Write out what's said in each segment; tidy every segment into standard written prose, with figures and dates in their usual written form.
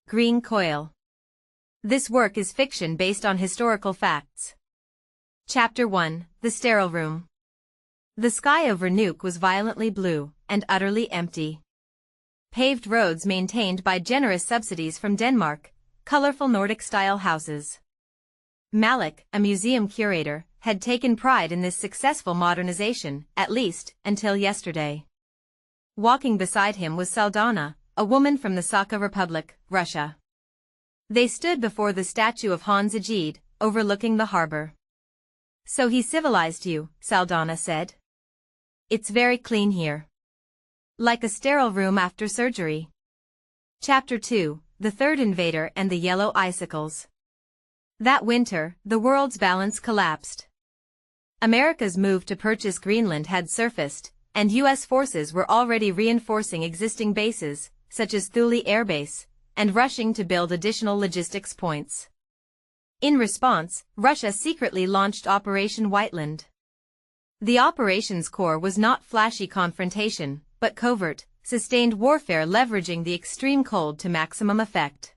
Green Coil. This work is fiction based on historical facts. Chapter 1, The Sterile Room. The sky over Nuuk was violently blue, and utterly empty. Paved roads maintained by generous subsidies from Denmark, colorful Nordic-style houses. Malik, a museum curator, had taken pride in this successful modernization, at least, until yesterday. Walking beside him was Saldana, a woman from the Sakha Republic, Russia. They stood before the statue of Han Zajid, overlooking the harbor. "So he civilized you," Saldana said. "It's very clean here. Like a sterile room after surgery." Chapter 2, The Third Invader and the Yellow Icicles. That winter, the world's balance collapsed. America's move to purchase Greenland had surfaced, and U.S. forces were already reinforcing existing bases, such as Thule Air Base, and rushing to build additional logistics points. In response, Russia secretly launched Operation Whiteland. The operations core was not flashy confrontation, but covert, sustained warfare leveraging the extreme cold to maximum effect.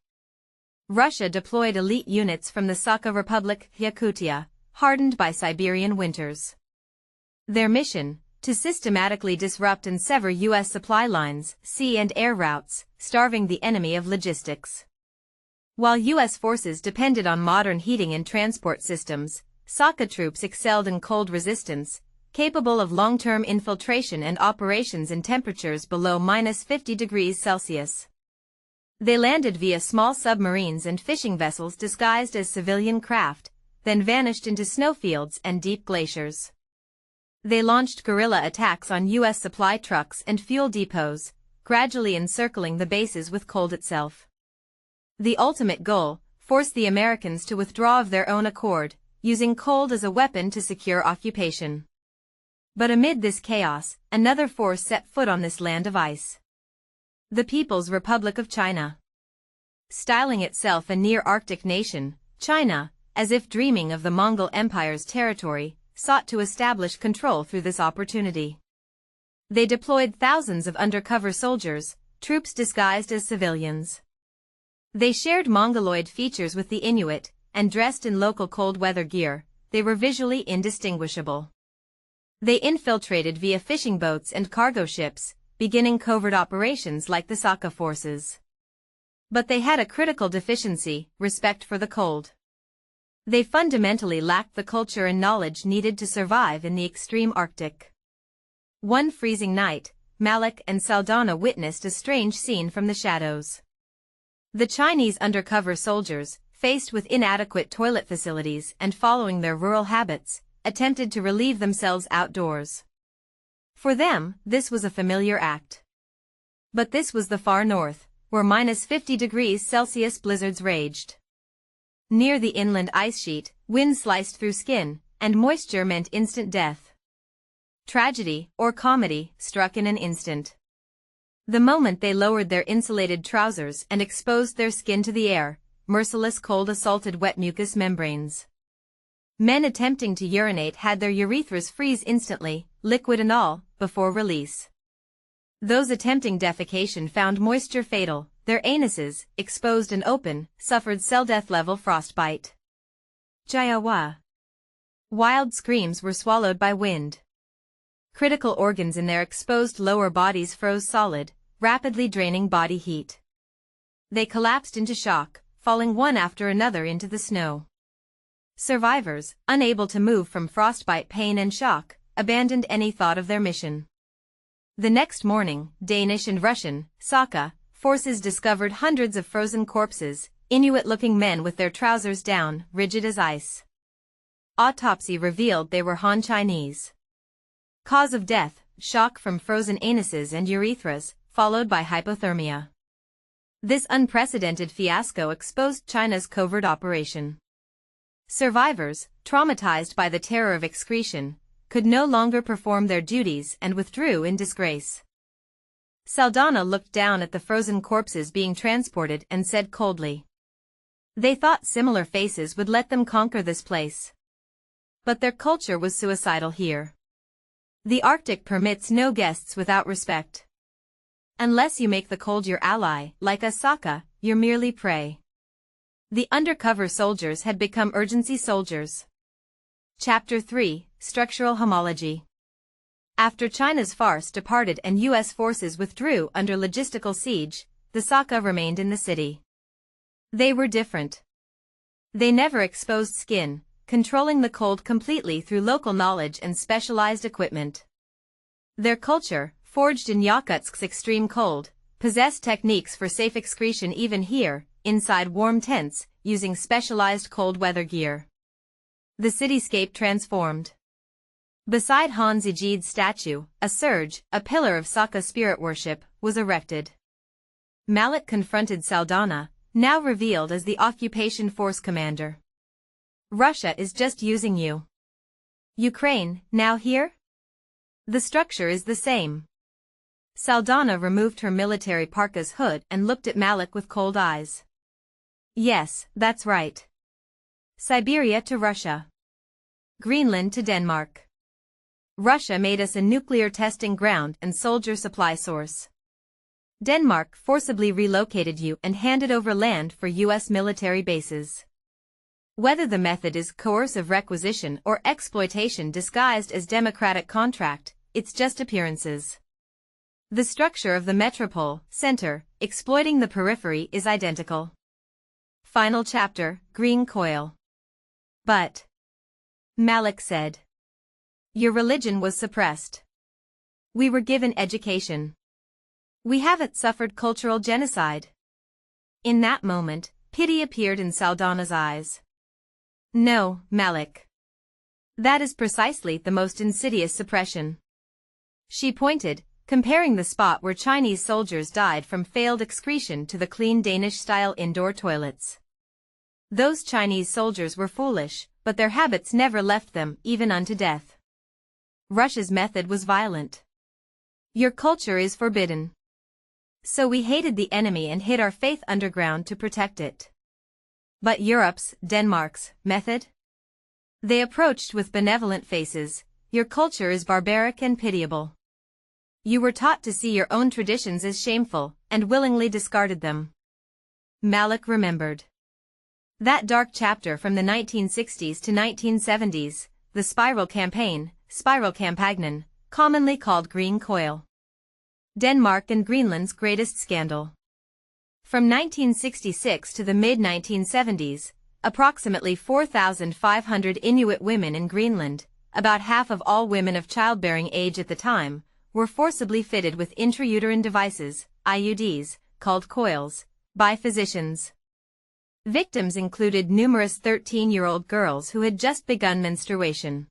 Russia deployed elite units from the Sakha Republic, Yakutia, hardened by Siberian winters. Their mission, to systematically disrupt and sever U.S. supply lines, sea and air routes, starving the enemy of logistics. While U.S. forces depended on modern heating and transport systems, Sakha troops excelled in cold resistance, capable of long-term infiltration and operations in temperatures below -50 degrees Celsius. They landed via small submarines and fishing vessels disguised as civilian craft, then vanished into snowfields and deep glaciers. They launched guerrilla attacks on U.S. supply trucks and fuel depots, gradually encircling the bases with cold itself. The ultimate goal, force the Americans to withdraw of their own accord, using cold as a weapon to secure occupation. But amid this chaos, another force set foot on this land of ice. The People's Republic of China. Styling itself a near-Arctic nation, China, as if dreaming of the Mongol Empire's territory, sought to establish control through this opportunity. They deployed thousands of undercover soldiers, troops disguised as civilians. They shared Mongoloid features with the Inuit, and dressed in local cold-weather gear, they were visually indistinguishable. They infiltrated via fishing boats and cargo ships, beginning covert operations like the Sakha forces. But they had a critical deficiency: respect for the cold. They fundamentally lacked the culture and knowledge needed to survive in the extreme Arctic. One freezing night, Malik and Saldana witnessed a strange scene from the shadows. The Chinese undercover soldiers, faced with inadequate toilet facilities and following their rural habits, attempted to relieve themselves outdoors. For them, this was a familiar act. But this was the far north, where -50 degrees Celsius blizzards raged. Near the inland ice sheet, wind sliced through skin, and moisture meant instant death. Tragedy, or comedy, struck in an instant. The moment they lowered their insulated trousers and exposed their skin to the air, merciless cold assaulted wet mucous membranes. Men attempting to urinate had their urethras freeze instantly, liquid and all, before release. Those attempting defecation found moisture fatal. Their anuses, exposed and open, suffered cell-death-level frostbite. Jayawa. Wild screams were swallowed by wind. Critical organs in their exposed lower bodies froze solid, rapidly draining body heat. They collapsed into shock, falling one after another into the snow. Survivors, unable to move from frostbite pain and shock, abandoned any thought of their mission. The next morning, Danish and Russian, Sakha, forces discovered hundreds of frozen corpses, Inuit-looking men with their trousers down, rigid as ice. Autopsy revealed they were Han Chinese. Cause of death: shock from frozen anuses and urethras, followed by hypothermia. This unprecedented fiasco exposed China's covert operation. Survivors, traumatized by the terror of excretion, could no longer perform their duties and withdrew in disgrace. Saldana looked down at the frozen corpses being transported and said coldly, "They thought similar faces would let them conquer this place. But their culture was suicidal here. The Arctic permits no guests without respect. Unless you make the cold your ally, like a Sakha, you're merely prey. The undercover soldiers had become urgency soldiers. Chapter 3, Structural Homology. After China's farce departed and U.S. forces withdrew under logistical siege, the Saka remained in the city. They were different. They never exposed skin, controlling the cold completely through local knowledge and specialized equipment. Their culture, forged in Yakutsk's extreme cold, possessed techniques for safe excretion even here, inside warm tents, using specialized cold weather gear. The cityscape transformed. Beside Han Zijid's statue, a surge, a pillar of Saka spirit worship, was erected. Malik confronted Saldana, now revealed as the occupation force commander. Russia is just using you. Ukraine, now here? The structure is the same. Saldana removed her military parka's hood and looked at Malik with cold eyes. Yes, that's right. Siberia to Russia. Greenland to Denmark. Russia made us a nuclear testing ground and soldier supply source. Denmark forcibly relocated you and handed over land for U.S. military bases. Whether the method is coercive requisition or exploitation disguised as democratic contract, it's just appearances. The structure of the metropole, center, exploiting the periphery is identical. Final chapter, Green Coil. But, Malik said, your religion was suppressed. We were given education. We haven't suffered cultural genocide. In that moment, pity appeared in Saldana's eyes. No, Malik. That is precisely the most insidious suppression. She pointed, comparing the spot where Chinese soldiers died from failed excretion to the clean Danish-style indoor toilets. Those Chinese soldiers were foolish, but their habits never left them, even unto death. Russia's method was violent. Your culture is forbidden. So we hated the enemy and hid our faith underground to protect it. But Europe's, Denmark's, method? They approached with benevolent faces. Your culture is barbaric and pitiable. You were taught to see your own traditions as shameful, and willingly discarded them. Malik remembered that dark chapter from the 1960s to 1970s, the Spiral Campaign, Spiralkampagnen, commonly called Green Coil. Denmark and Greenland's greatest scandal. From 1966 to the mid-1970s, approximately 4,500 Inuit women in Greenland, about half of all women of childbearing age at the time, were forcibly fitted with intrauterine devices, IUDs, called coils, by physicians. Victims included numerous 13-year-old girls who had just begun menstruation.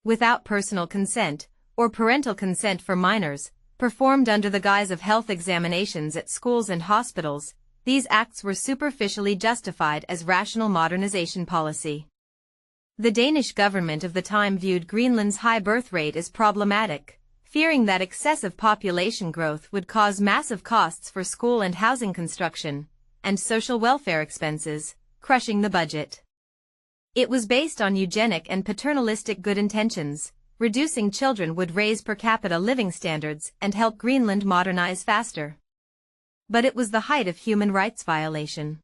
Without personal consent, or parental consent for minors, performed under the guise of health examinations at schools and hospitals, these acts were superficially justified as rational modernization policy. The Danish government of the time viewed Greenland's high birth rate as problematic, fearing that excessive population growth would cause massive costs for school and housing construction, and social welfare expenses, crushing the budget. It was based on eugenic and paternalistic good intentions. Reducing children would raise per capita living standards and help Greenland modernize faster. But it was the height of human rights violation.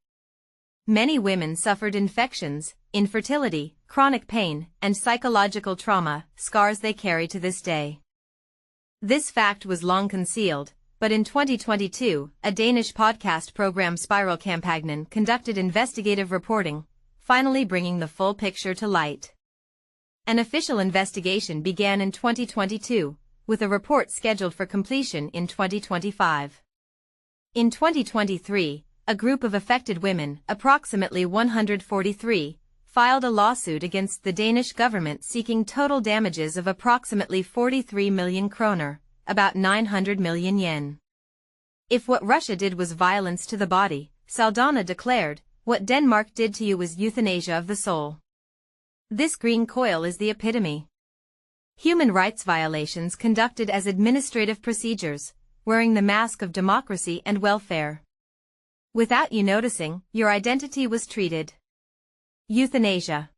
Many women suffered infections, infertility, chronic pain, and psychological trauma, scars they carry to this day. This fact was long concealed, but in 2022, a Danish podcast program Spiralkampagnen conducted investigative reporting, finally bringing the full picture to light. An official investigation began in 2022, with a report scheduled for completion in 2025. In 2023, a group of affected women, approximately 143, filed a lawsuit against the Danish government seeking total damages of approximately 43 million kroner, about 900 million yen. If what Russia did was violence to the body, Saldana declared, what Denmark did to you was euthanasia of the soul. This green coil is the epitome. Human rights violations conducted as administrative procedures, wearing the mask of democracy and welfare. Without you noticing, your identity was treated. Euthanasia.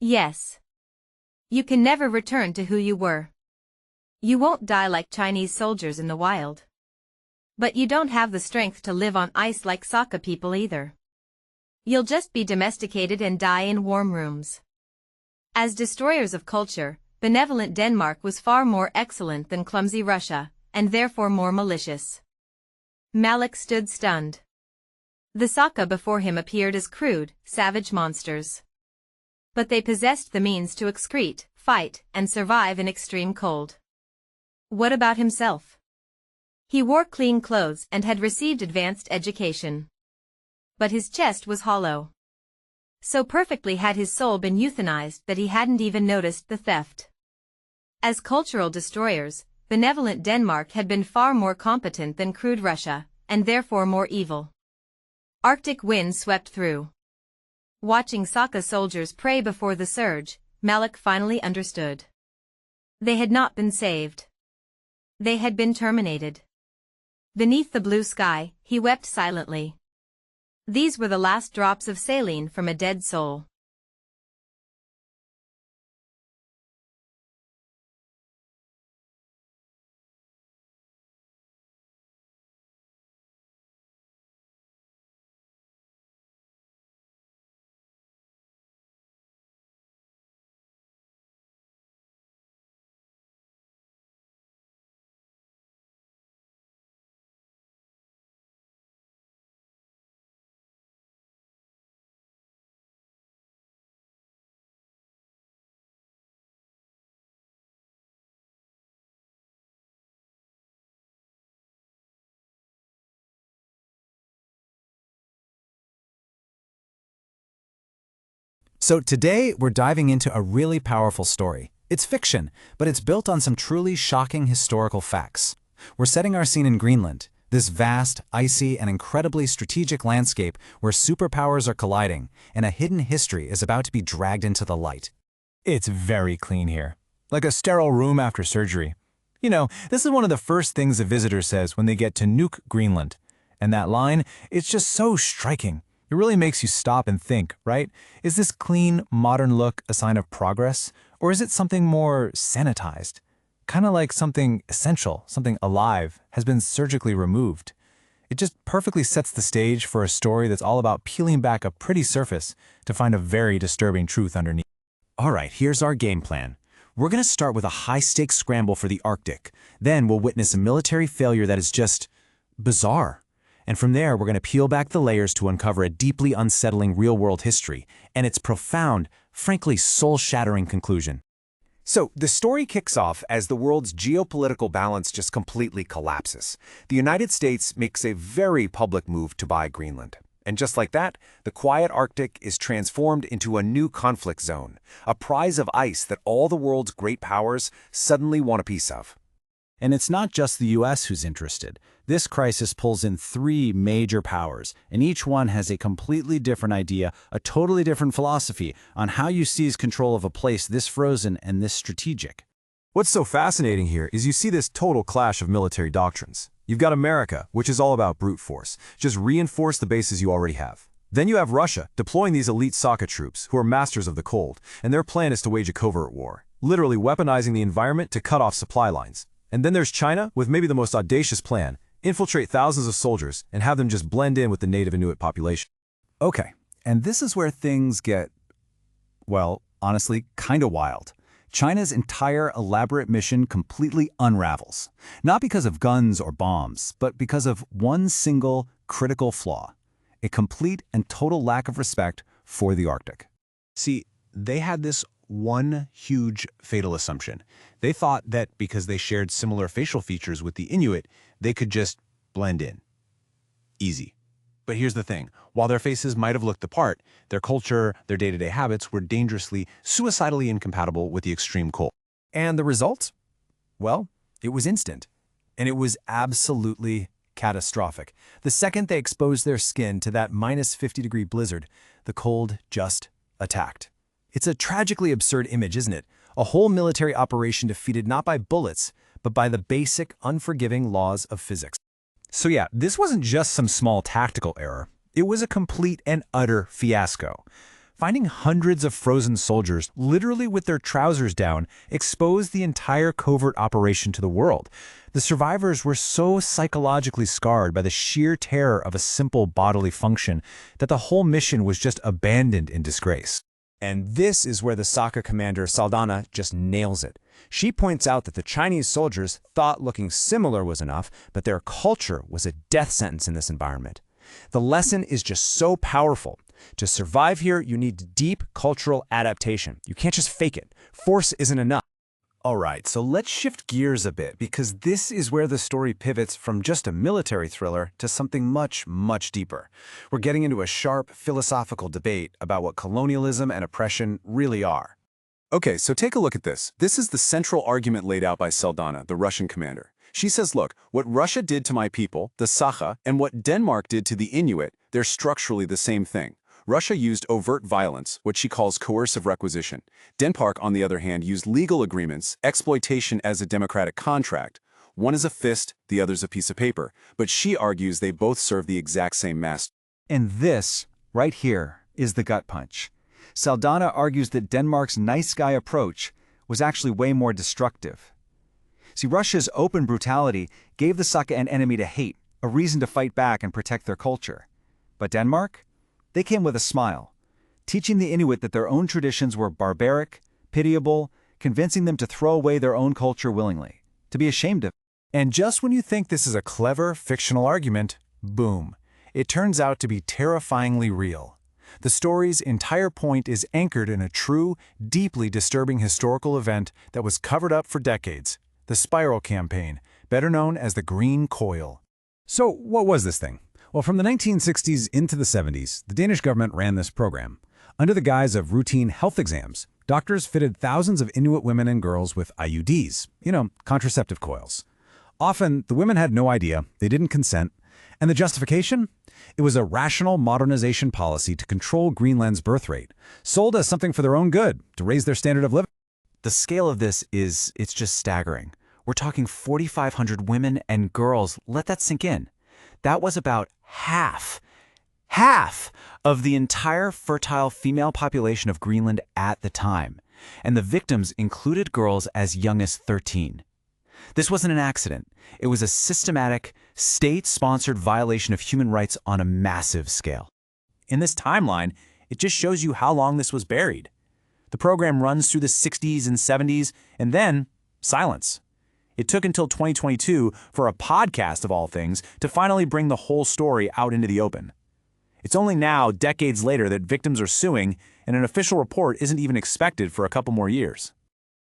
Yes. You can never return to who you were. You won't die like Chinese soldiers in the wild. But you don't have the strength to live on ice like Saka people either. You'll just be domesticated and die in warm rooms. As destroyers of culture, benevolent Denmark was far more excellent than clumsy Russia, and therefore more malicious. Malik stood stunned. The Saka before him appeared as crude, savage monsters. But they possessed the means to excrete, fight, and survive in extreme cold. What about himself? He wore clean clothes and had received advanced education. But his chest was hollow. So perfectly had his soul been euthanized that he hadn't even noticed the theft. As cultural destroyers, benevolent Denmark had been far more competent than crude Russia, and therefore more evil. Arctic winds swept through. Watching Saka soldiers pray before the surge, Malik finally understood. They had not been saved. They had been terminated. Beneath the blue sky, he wept silently. These were the last drops of saline from a dead soul. So today, we're diving into a really powerful story. It's fiction, but it's built on some truly shocking historical facts. We're setting our scene in Greenland, this vast, icy, and incredibly strategic landscape where superpowers are colliding, and a hidden history is about to be dragged into the light. It's very clean here, like a sterile room after surgery. You know, this is one of the first things a visitor says when they get to Nuke Greenland. And that line, it's just so striking. It really makes you stop and think, right? Is this clean, modern look a sign of progress? Or is it something more sanitized? Kind of like something essential, something alive, has been surgically removed. It just perfectly sets the stage for a story that's all about peeling back a pretty surface to find a very disturbing truth underneath. All right, here's our game plan. We're going to start with a high-stakes scramble for the Arctic. Then we'll witness a military failure that is just bizarre. And from there, we're going to peel back the layers to uncover a deeply unsettling real-world history and its profound, frankly soul-shattering conclusion. So, the story kicks off as the world's geopolitical balance just completely collapses. The United States makes a very public move to buy Greenland. And just like that, the quiet Arctic is transformed into a new conflict zone, a prize of ice that all the world's great powers suddenly want a piece of. And it's not just the US who's interested. This crisis pulls in 3 major powers, and each one has a completely different idea, a totally different philosophy on how you seize control of a place this frozen and this strategic. What's so fascinating here is you see this total clash of military doctrines. You've got America, which is all about brute force. Just reinforce the bases you already have. Then you have Russia, deploying these elite Saka troops, who are masters of the cold, and their plan is to wage a covert war, literally weaponizing the environment to cut off supply lines. And then there's China, with maybe the most audacious plan: infiltrate thousands of soldiers and have them just blend in with the native Inuit population. Okay, and this is where things get, well, honestly, kind of wild. China's entire elaborate mission completely unravels. Not because of guns or bombs, but because of one single critical flaw: a complete and total lack of respect for the Arctic. See, they had this one huge fatal assumption. They thought that because they shared similar facial features with the Inuit, they could just blend in. Easy. But here's the thing. While their faces might have looked the part, their culture, their day-to-day habits were dangerously, suicidally incompatible with the extreme cold. And the result? Well, it was instant. And it was absolutely catastrophic. The second they exposed their skin to that -50-degree blizzard, the cold just attacked. It's a tragically absurd image, isn't it? A whole military operation defeated not by bullets, but by the basic, unforgiving laws of physics. So yeah, this wasn't just some small tactical error. It was a complete and utter fiasco. Finding hundreds of frozen soldiers, literally with their trousers down, exposed the entire covert operation to the world. The survivors were so psychologically scarred by the sheer terror of a simple bodily function that the whole mission was just abandoned in disgrace. And this is where the Saka commander Saldana just nails it. She points out that the Chinese soldiers thought looking similar was enough, but their culture was a death sentence in this environment. The lesson is just so powerful. To survive here, you need deep cultural adaptation. You can't just fake it. Force isn't enough. All right, so let's shift gears a bit, because this is where the story pivots from just a military thriller to something much, much deeper. We're getting into a sharp philosophical debate about what colonialism and oppression really are. Okay, so take a look at this. This is the central argument laid out by Saldana, the Russian commander. She says, look, what Russia did to my people, the Sakha, and what Denmark did to the Inuit, they're structurally the same thing. Russia used overt violence, what she calls coercive requisition. Denmark, on the other hand, used legal agreements, exploitation as a democratic contract. One is a fist, the other's a piece of paper, but she argues they both serve the exact same master. And this, right here, is the gut punch. Saldana argues that Denmark's nice guy approach was actually way more destructive. See, Russia's open brutality gave the Sakha an enemy to hate, a reason to fight back and protect their culture. But Denmark? They came with a smile, teaching the Inuit that their own traditions were barbaric, pitiable, convincing them to throw away their own culture willingly, to be ashamed of it. And just when you think this is a clever, fictional argument, boom, it turns out to be terrifyingly real. The story's entire point is anchored in a true, deeply disturbing historical event that was covered up for decades, the Spiralkampagnen, better known as the Green Coil. So what was this thing? Well, from the 1960s into the 70s, the Danish government ran this program. Under the guise of routine health exams, doctors fitted thousands of Inuit women and girls with IUDs, contraceptive coils. Often, the women had no idea, they didn't consent, and the justification? It was a rational modernization policy to control Greenland's birth rate, sold as something for their own good, to raise their standard of living. The scale of this it's just staggering. We're talking 4,500 women and girls. Let that sink in. That was about half of the entire fertile female population of Greenland at the time, and the victims included girls as young as 13. This wasn't an accident. It was a systematic, state-sponsored violation of human rights on a massive scale. In this timeline, it just shows you how long this was buried. The program runs through the 60s and 70s, and then silence. It took until 2022 for a podcast, of all things, to finally bring the whole story out into the open. It's only now, decades later, that victims are suing, and an official report isn't even expected for a couple more years.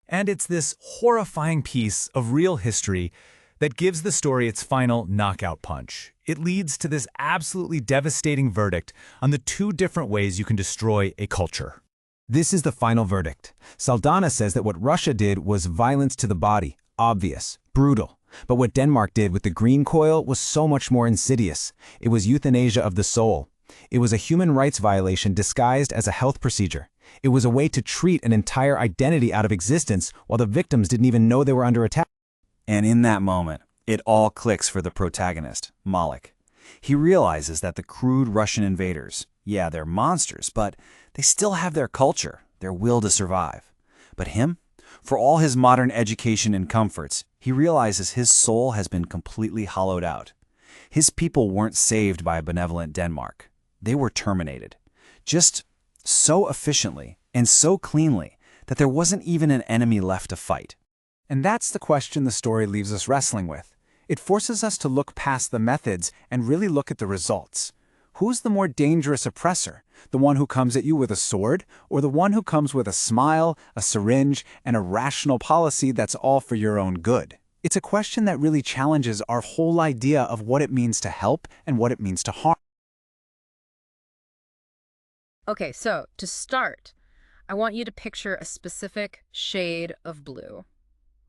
And it's this horrifying piece of real history that gives the story its final knockout punch. It leads to this absolutely devastating verdict on the two different ways you can destroy a culture. This is the final verdict. Saldana says that what Russia did was violence to the body, obvious, brutal. But what Denmark did with the Green Coil was so much more insidious. It was euthanasia of the soul. It was a human rights violation disguised as a health procedure. It was a way to treat an entire identity out of existence while the victims didn't even know they were under attack. And in that moment, it all clicks for the protagonist, Malik. He realizes that the crude Russian invaders, yeah, they're monsters, but they still have their culture, their will to survive. But him? For all his modern education and comforts, he realizes his soul has been completely hollowed out. His people weren't saved by a benevolent Denmark. They were terminated. Just so efficiently and so cleanly that there wasn't even an enemy left to fight. And that's the question the story leaves us wrestling with. It forces us to look past the methods and really look at the results. Who's the more dangerous oppressor? The one who comes at you with a sword, or the one who comes with a smile, a syringe, and a rational policy that's all for your own good? It's a question that really challenges our whole idea of what it means to help and what it means to harm. Okay, so to start, I want you to picture a specific shade of blue.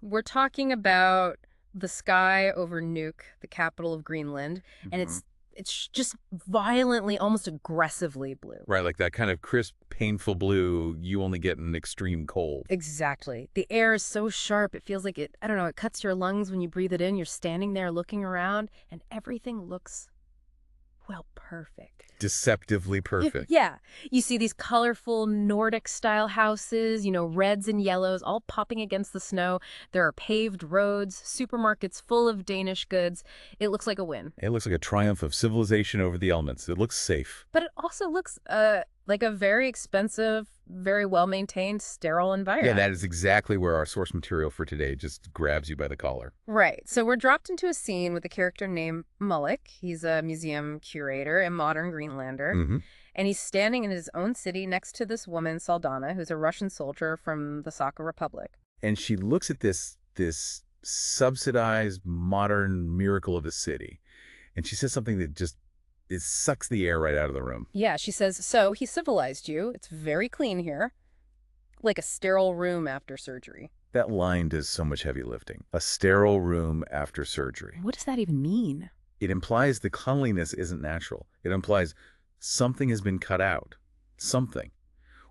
We're talking about the sky over Nuuk, the capital of Greenland, and it's just violently, almost aggressively blue. Right, like that kind of crisp, painful blue you only get in extreme cold. Exactly. The air is so sharp, it feels like it cuts your lungs when you breathe it in. You're standing there looking around, and everything looks well, perfect. Deceptively perfect. Yeah. You see these colorful Nordic-style houses, reds and yellows, all popping against the snow. There are paved roads, supermarkets full of Danish goods. It looks like a win. It looks like a triumph of civilization over the elements. It looks safe. But it also looks like a very expensive, very well-maintained, sterile environment. Yeah, that is exactly where our source material for today just grabs you by the collar. Right. So we're dropped into a scene with a character named Mullik. He's a museum curator and modern Greenlander. And he's standing in his own city next to this woman, Saldana, who's a Russian soldier from the Sakha Republic. And she looks at this subsidized modern miracle of the city. And she says something that just it sucks the air right out of the room. Yeah, she says, so he civilized you. It's very clean here. Like a sterile room after surgery. That line does so much heavy lifting. A sterile room after surgery. What does that even mean? It implies the cleanliness isn't natural. It implies something has been cut out. Something.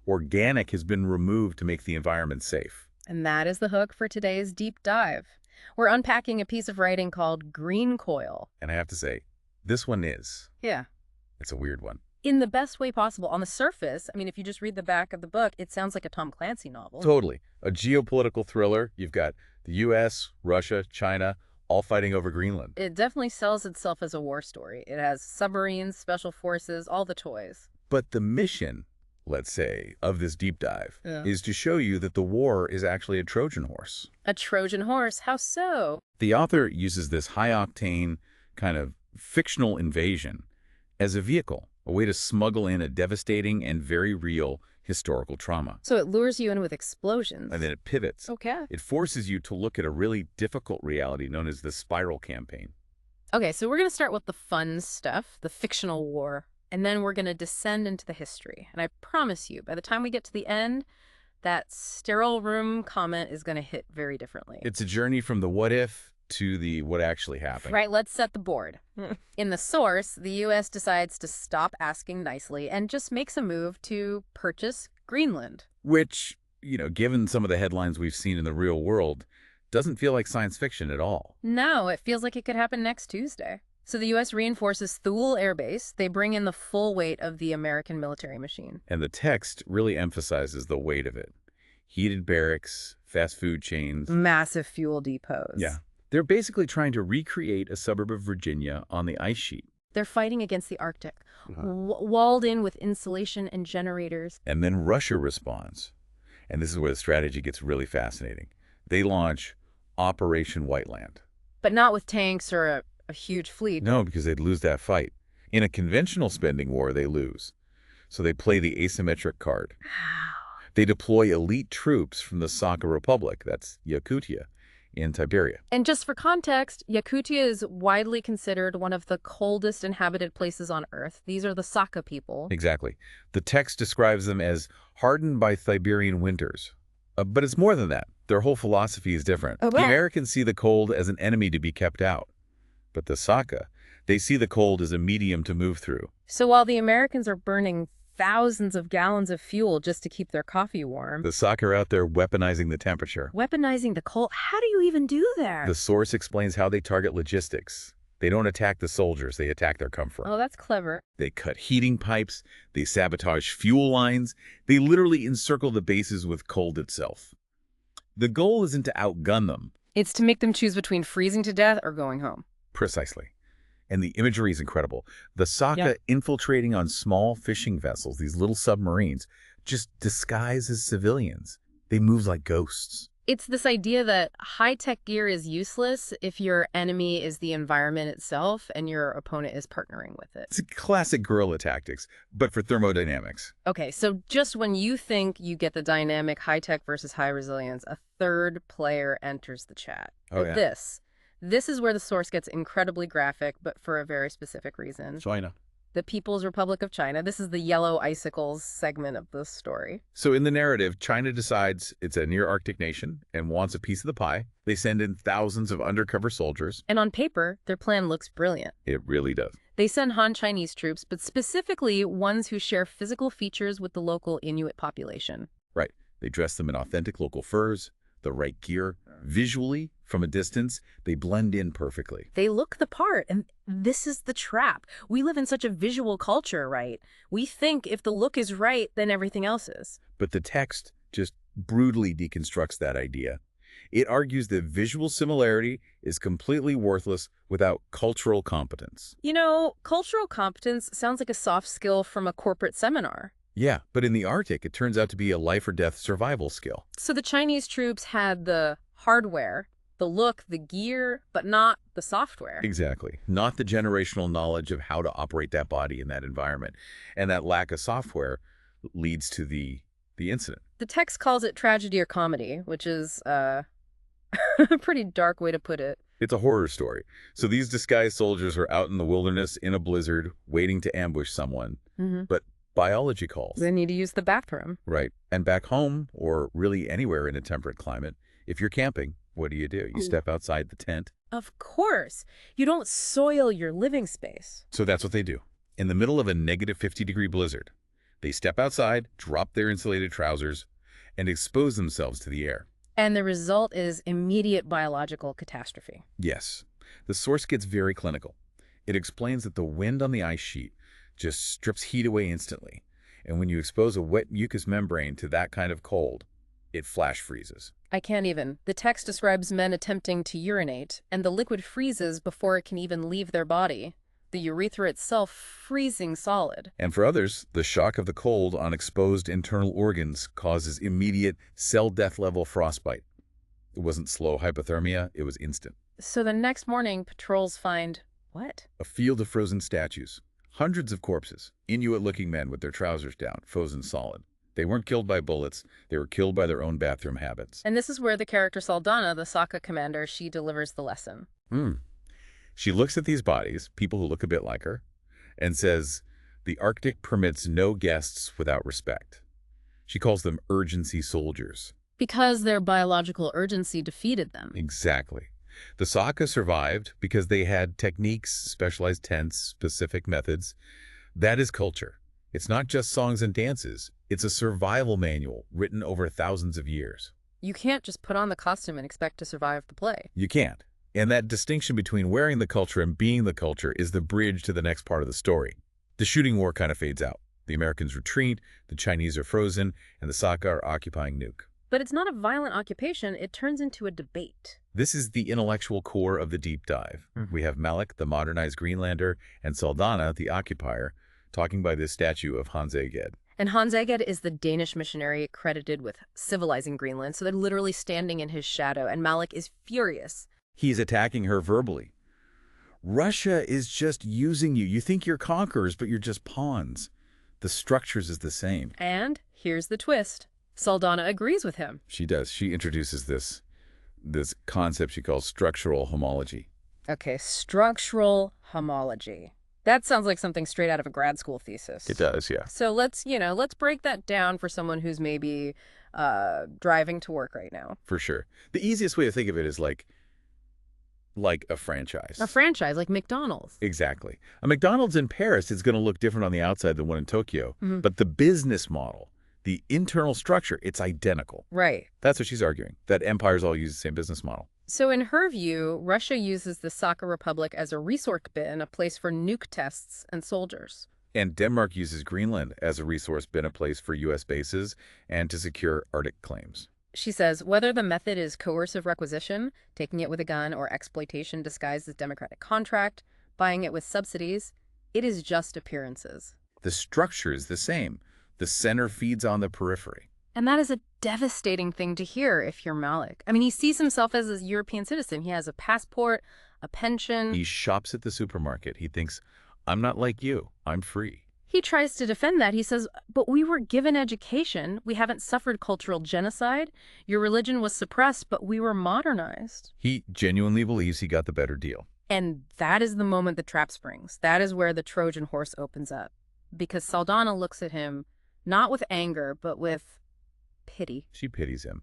Organic has been removed to make the environment safe. And that is the hook for today's deep dive. We're unpacking a piece of writing called Green Coil. And I have to say, this one is. Yeah. It's a weird one. In the best way possible. On the surface, if you just read the back of the book, it sounds like a Tom Clancy novel. Totally. A geopolitical thriller. You've got the U.S., Russia, China, all fighting over Greenland. It definitely sells itself as a war story. It has submarines, special forces, all the toys. But the mission, let's say, of this deep dive is to show you that the war is actually a Trojan horse. A Trojan horse? How so? The author uses this high-octane kind of fictional invasion as a vehicle, a way to smuggle in a devastating and very real historical trauma. So it lures you in with explosions. And then it pivots. Okay. It forces you to look at a really difficult reality known as the Spiral Campaign. Okay, so we're going to start with the fun stuff, the fictional war, and then we're going to descend into the history. And I promise you, by the time we get to the end, that sterile room comment is going to hit very differently. It's a journey from the what if to the what actually happened. Right, let's set the board. In the source, the U.S. decides to stop asking nicely and just makes a move to purchase Greenland. Which, given some of the headlines we've seen in the real world, doesn't feel like science fiction at all. No, it feels like it could happen next Tuesday. So the U.S. reinforces Thule Air Base. They bring in the full weight of the American military machine. And the text really emphasizes the weight of it. Heated barracks, fast food chains. Massive fuel depots. Yeah. They're basically trying to recreate a suburb of Virginia on the ice sheet. They're fighting against the Arctic, walled in with insulation and generators. And then Russia responds. And this is where the strategy gets really fascinating. They launch Operation Whiteland. But not with tanks or a huge fleet. No, because they'd lose that fight. In a conventional spending war, they lose. So they play the asymmetric card. They deploy elite troops from the Sakha Republic, that's Yakutia, in Siberia. And just for context, Yakutia is widely considered one of the coldest inhabited places on Earth. These are the Sakha people. Exactly. The text describes them as hardened by Siberian winters. But it's more than that. Their whole philosophy is different. Oh, the Americans see the cold as an enemy to be kept out. But the Sakha, they see the cold as a medium to move through. So while the Americans are burning thousands of gallons of fuel just to keep their coffee warm, The Sakha are out there weaponizing the temperature. weaponizing the cold, how do you even do that? The source explains how they target logistics. They don't attack the soldiers, they attack their comfort. Oh, that's clever. They cut heating pipes, they sabotage fuel lines, they literally encircle the bases with cold itself. The goal isn't to outgun them. It's to make them choose between freezing to death or going home. Precisely. And the imagery is incredible. The Sakha infiltrating on small fishing vessels, these little submarines, just disguised as civilians. They move like ghosts. It's this idea that high-tech gear is useless if your enemy is the environment itself and your opponent is partnering with it. It's classic guerrilla tactics, but for thermodynamics. Okay, so just when you think you get the dynamic high-tech versus high resilience, a third player enters the chat. Oh, yeah. This is where the source gets incredibly graphic, but for a very specific reason. China. The People's Republic of China. This is the yellow icicles segment of the story. So in the narrative, China decides it's a near-Arctic nation and wants a piece of the pie. They send in thousands of undercover soldiers. And on paper, their plan looks brilliant. It really does. They send Han Chinese troops, but specifically ones who share physical features with the local Inuit population. Right. They dress them in authentic local furs, the right gear, visually From a distance, they blend in perfectly. They look the part, and this is the trap. We live in such a visual culture, right? We think if the look is right, then everything else is. But the text just brutally deconstructs that idea. It argues that visual similarity is completely worthless without cultural competence. You know, cultural competence sounds like a soft skill from a corporate seminar. Yeah, but in the Arctic, it turns out to be a life-or-death survival skill. So the Chinese troops had the hardware, the look, the gear, but not the software. Exactly. Not the generational knowledge of how to operate that body in that environment. And that lack of software leads to the incident. The text calls it tragedy or comedy, which is a pretty dark way to put it. It's a horror story. So these disguised soldiers are out in the wilderness in a blizzard waiting to ambush someone. But biology calls. They need to use the bathroom. Right. And back home, or really anywhere in a temperate climate, if you're camping, what do? You step outside the tent. Of course. You don't soil your living space. So that's what they do. In the middle of a negative 50-degree blizzard, they step outside, drop their insulated trousers, and expose themselves to the air. And the result is immediate biological catastrophe. Yes. The source gets very clinical. It explains that the wind on the ice sheet just strips heat away instantly. And when you expose a wet mucous membrane to that kind of cold, it flash freezes. I can't even. The text describes men attempting to urinate, and the liquid freezes before it can even leave their body. The urethra itself freezing solid. And for others, the shock of the cold on exposed internal organs causes immediate cell death level frostbite. It wasn't slow hypothermia, it was instant. So the next morning, patrols find what? A field of frozen statues. Hundreds of corpses, Inuit-looking men with their trousers down, frozen solid. They weren't killed by bullets, they were killed by their own bathroom habits. And this is where the character Saldana, the Saka commander, she delivers the lesson. She looks at these bodies, people who look a bit like her, and says, the Arctic permits no guests without respect. She calls them urgency soldiers. Because their biological urgency defeated them. Exactly. The Saka survived because they had techniques, specialized tents, specific methods. That is culture. It's not just songs and dances. It's a survival manual written over thousands of years. You can't just put on the costume and expect to survive the play. You can't. And that distinction between wearing the culture and being the culture is the bridge to the next part of the story. The shooting war kind of fades out. The Americans retreat, the Chinese are frozen, and the Saka are occupying Nuuk. But it's not a violent occupation, it turns into a debate. This is the intellectual core of the deep dive. We have Malik, the modernized Greenlander, and Saldana, the occupier, talking by this statue of Hans Egede. And Hans Egede is the Danish missionary credited with civilizing Greenland, so they're literally standing in his shadow, and Malik is furious. He's attacking her verbally. Russia is just using you. You think you're conquerors, but you're just pawns. The structures is the same. And here's the twist. Saldana agrees with him. She does. She introduces this concept she calls structural homology. Okay, structural homology. That sounds like something straight out of a grad school thesis. It does, yeah. So let's break that down for someone who's maybe driving to work right now. For sure. The easiest way to think of it is like a franchise. A franchise, like McDonald's. Exactly. A McDonald's in Paris is going to look different on the outside than one in Tokyo. But the business model, the internal structure, it's identical. Right. That's what she's arguing, that empires all use the same business model. So in her view, Russia uses the Saka Republic as a resource bin, a place for nuke tests and soldiers. And Denmark uses Greenland as a resource bin, a place for U.S. bases and to secure Arctic claims. She says whether the method is coercive requisition, taking it with a gun, or exploitation disguised as democratic contract, buying it with subsidies, it is just appearances. The structure is the same. The center feeds on the periphery. And that is a devastating thing to hear if you're Malik. I mean, he sees himself as a European citizen. He has a passport, a pension. He shops at the supermarket. He thinks, I'm not like you. I'm free. He tries to defend that. He says, but we were given education. We haven't suffered cultural genocide. Your religion was suppressed, but we were modernized. He genuinely believes he got the better deal. And that is the moment the trap springs. That is where the Trojan horse opens up. Because Saldana looks at him, not with anger, but with pity. She pities him.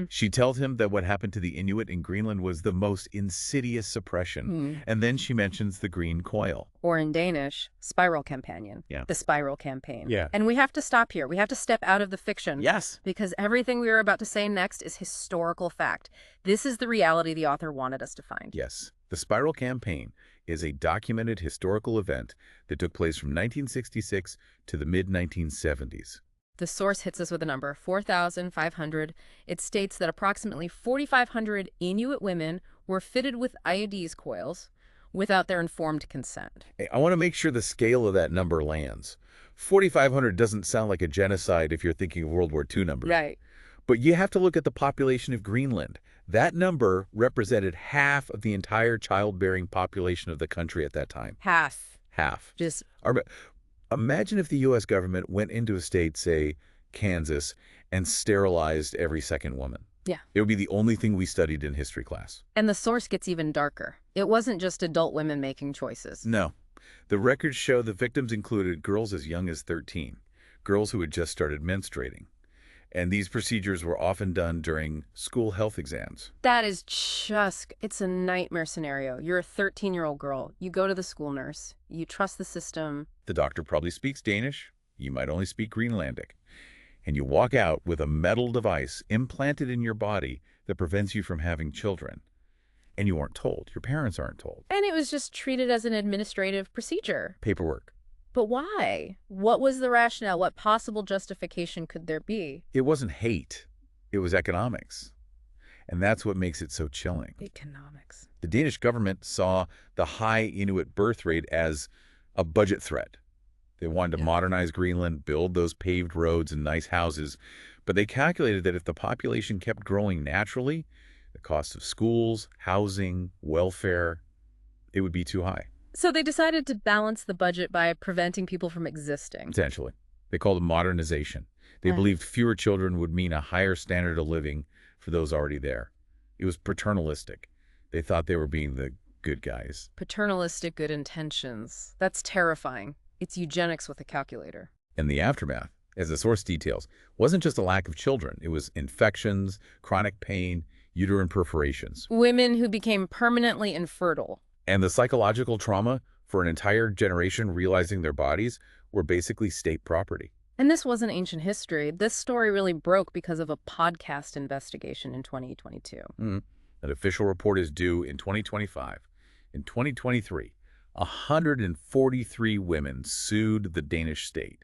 She tells him that what happened to the Inuit in Greenland was the most insidious suppression. And then she mentions the green coil. Or in Danish, Spiralkampagnen. Yeah. The spiral campaign. Yeah. And we have to stop here. We have to step out of the fiction. Yes. Because everything we are about to say next is historical fact. This is the reality the author wanted us to find. Yes. The Spiral Campaign is a documented historical event that took place from 1966 to the mid-1970s. The source hits us with a number, 4,500. It states that approximately 4,500 Inuit women were fitted with IUDs coils without their informed consent. Hey, I want to make sure the scale of that number lands. 4,500 doesn't sound like a genocide if you're thinking of World War II numbers. Right. But you have to look at the population of Greenland. That number represented half of the entire childbearing population of the country at that time. Half. Half. Just Imagine if the U.S. government went into a state, say Kansas, and sterilized every second woman. Yeah. It would be the only thing we studied in history class. And the source gets even darker. It wasn't just adult women making choices. No. The records show the victims included girls as young as 13, girls who had just started menstruating. And these procedures were often done during school health exams. That is it's a nightmare scenario. You're a 13-year-old girl. You go to the school nurse. You trust the system. The doctor probably speaks Danish. You might only speak Greenlandic. And you walk out with a metal device implanted in your body that prevents you from having children. And you aren't told. Your parents aren't told. And it was just treated as an administrative procedure. Paperwork. But why? What was the rationale? What possible justification could there be? It wasn't hate. It was economics. And that's what makes it so chilling. Economics. The Danish government saw the high Inuit birth rate as a budget threat. They wanted to modernize Greenland, build those paved roads and nice houses, but they calculated that if the population kept growing naturally, the cost of schools, housing, welfare, it would be too high. So they decided to balance the budget by preventing people from existing. Essentially. They called it modernization. They believed fewer children would mean a higher standard of living for those already there. It was paternalistic. They thought they were being the good guys. Paternalistic good intentions. That's terrifying. It's eugenics with a calculator. And the aftermath, as the source details, wasn't just a lack of children. It was infections, chronic pain, uterine perforations. Women who became permanently infertile. And the psychological trauma for an entire generation realizing their bodies were basically state property. And this wasn't ancient history. This story really broke because of a podcast investigation in 2022. An official report is due in 2025. In 2023, 143 women sued the Danish state.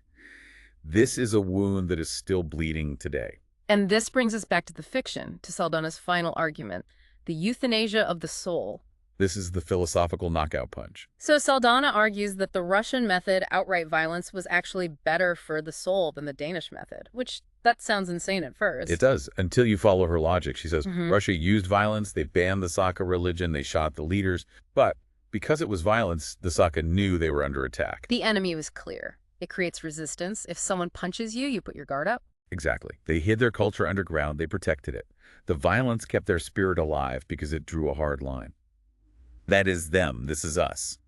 This is a wound that is still bleeding today. And this brings us back to the fiction, to Saldana's final argument, the euthanasia of the soul. This is the philosophical knockout punch. So Saldana argues that the Russian method, outright violence, was actually better for the soul than the Danish method, which that sounds insane at first. It does, until you follow her logic. She says, Russia used violence, they banned the Saka religion, they shot the leaders, but because it was violence, the Saka knew they were under attack. The enemy was clear. It creates resistance. If someone punches you, you put your guard up. Exactly. They hid their culture underground, they protected it. The violence kept their spirit alive because it drew a hard line. That is them. This is us.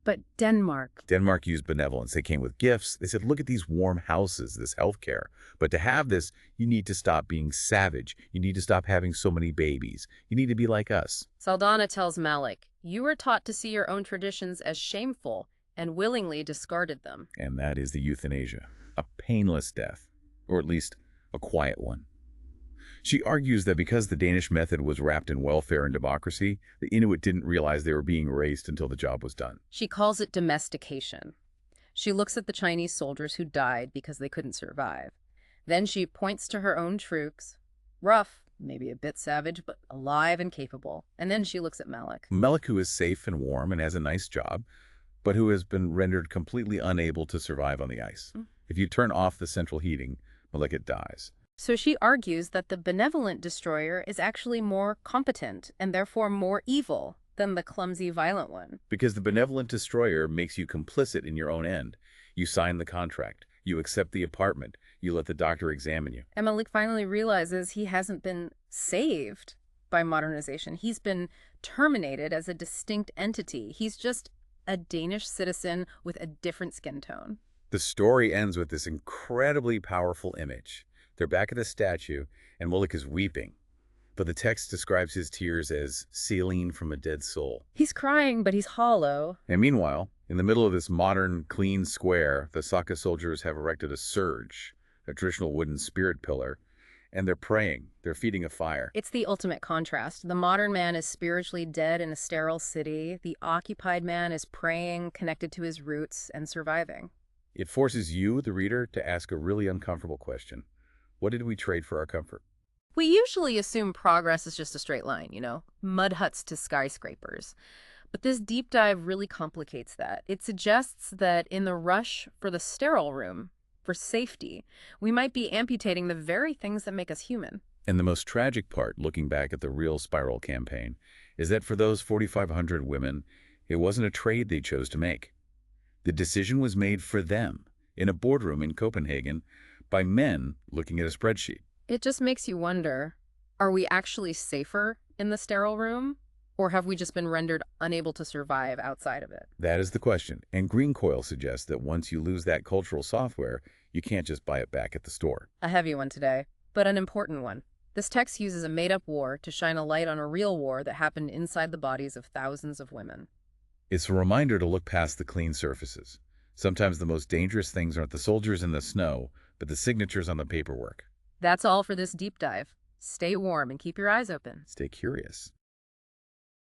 But Denmark used benevolence. They came with gifts. They said, look at these warm houses, this healthcare. But to have this, you need to stop being savage. You need to stop having so many babies. You need to be like us. Saldana tells Malik, you were taught to see your own traditions as shameful and willingly discarded them. And that is the euthanasia, a painless death, or at least a quiet one. She argues that because the Danish method was wrapped in welfare and democracy, the Inuit didn't realize they were being raised until the job was done. She calls it domestication. She looks at the Chinese soldiers who died because they couldn't survive. Then she points to her own troops, rough, maybe a bit savage, but alive and capable. And then she looks at Malik. Malik, who is safe and warm and has a nice job, but who has been rendered completely unable to survive on the ice. If you turn off the central heating, Malik dies. So she argues that the benevolent destroyer is actually more competent and therefore more evil than the clumsy, violent one. Because the benevolent destroyer makes you complicit in your own end. You sign the contract. You accept the apartment. You let the doctor examine you. And Malik finally realizes he hasn't been saved by modernization. He's been terminated as a distinct entity. He's just a Danish citizen with a different skin tone. The story ends with this incredibly powerful image. They're back at the statue, and Mullick is weeping. But the text describes his tears as saline from a dead soul. He's crying, but he's hollow. And meanwhile, in the middle of this modern, clean square, the Saka soldiers have erected a surge, a traditional wooden spirit pillar, and they're praying. They're feeding a fire. It's the ultimate contrast. The modern man is spiritually dead in a sterile city. The occupied man is praying, connected to his roots, and surviving. It forces you, the reader, to ask a really uncomfortable question. What did we trade for our comfort? We usually assume progress is just a straight line, mud huts to skyscrapers. But this deep dive really complicates that. It suggests that in the rush for the sterile room, for safety, we might be amputating the very things that make us human. And the most tragic part, looking back at the real Spiral campaign, is that for those 4,500 women, it wasn't a trade they chose to make. The decision was made for them, in a boardroom in Copenhagen, by men looking at a spreadsheet. It just makes you wonder, are we actually safer in the sterile room? Or have we just been rendered unable to survive outside of it? That is the question. And Green Coil suggests that once you lose that cultural software, you can't just buy it back at the store. A heavy one today, but an important one. This text uses a made-up war to shine a light on a real war that happened inside the bodies of thousands of women. It's a reminder to look past the clean surfaces. Sometimes the most dangerous things aren't the soldiers in the snow, but the signatures on the paperwork. That's all for this deep dive. Stay warm and keep your eyes open. Stay curious.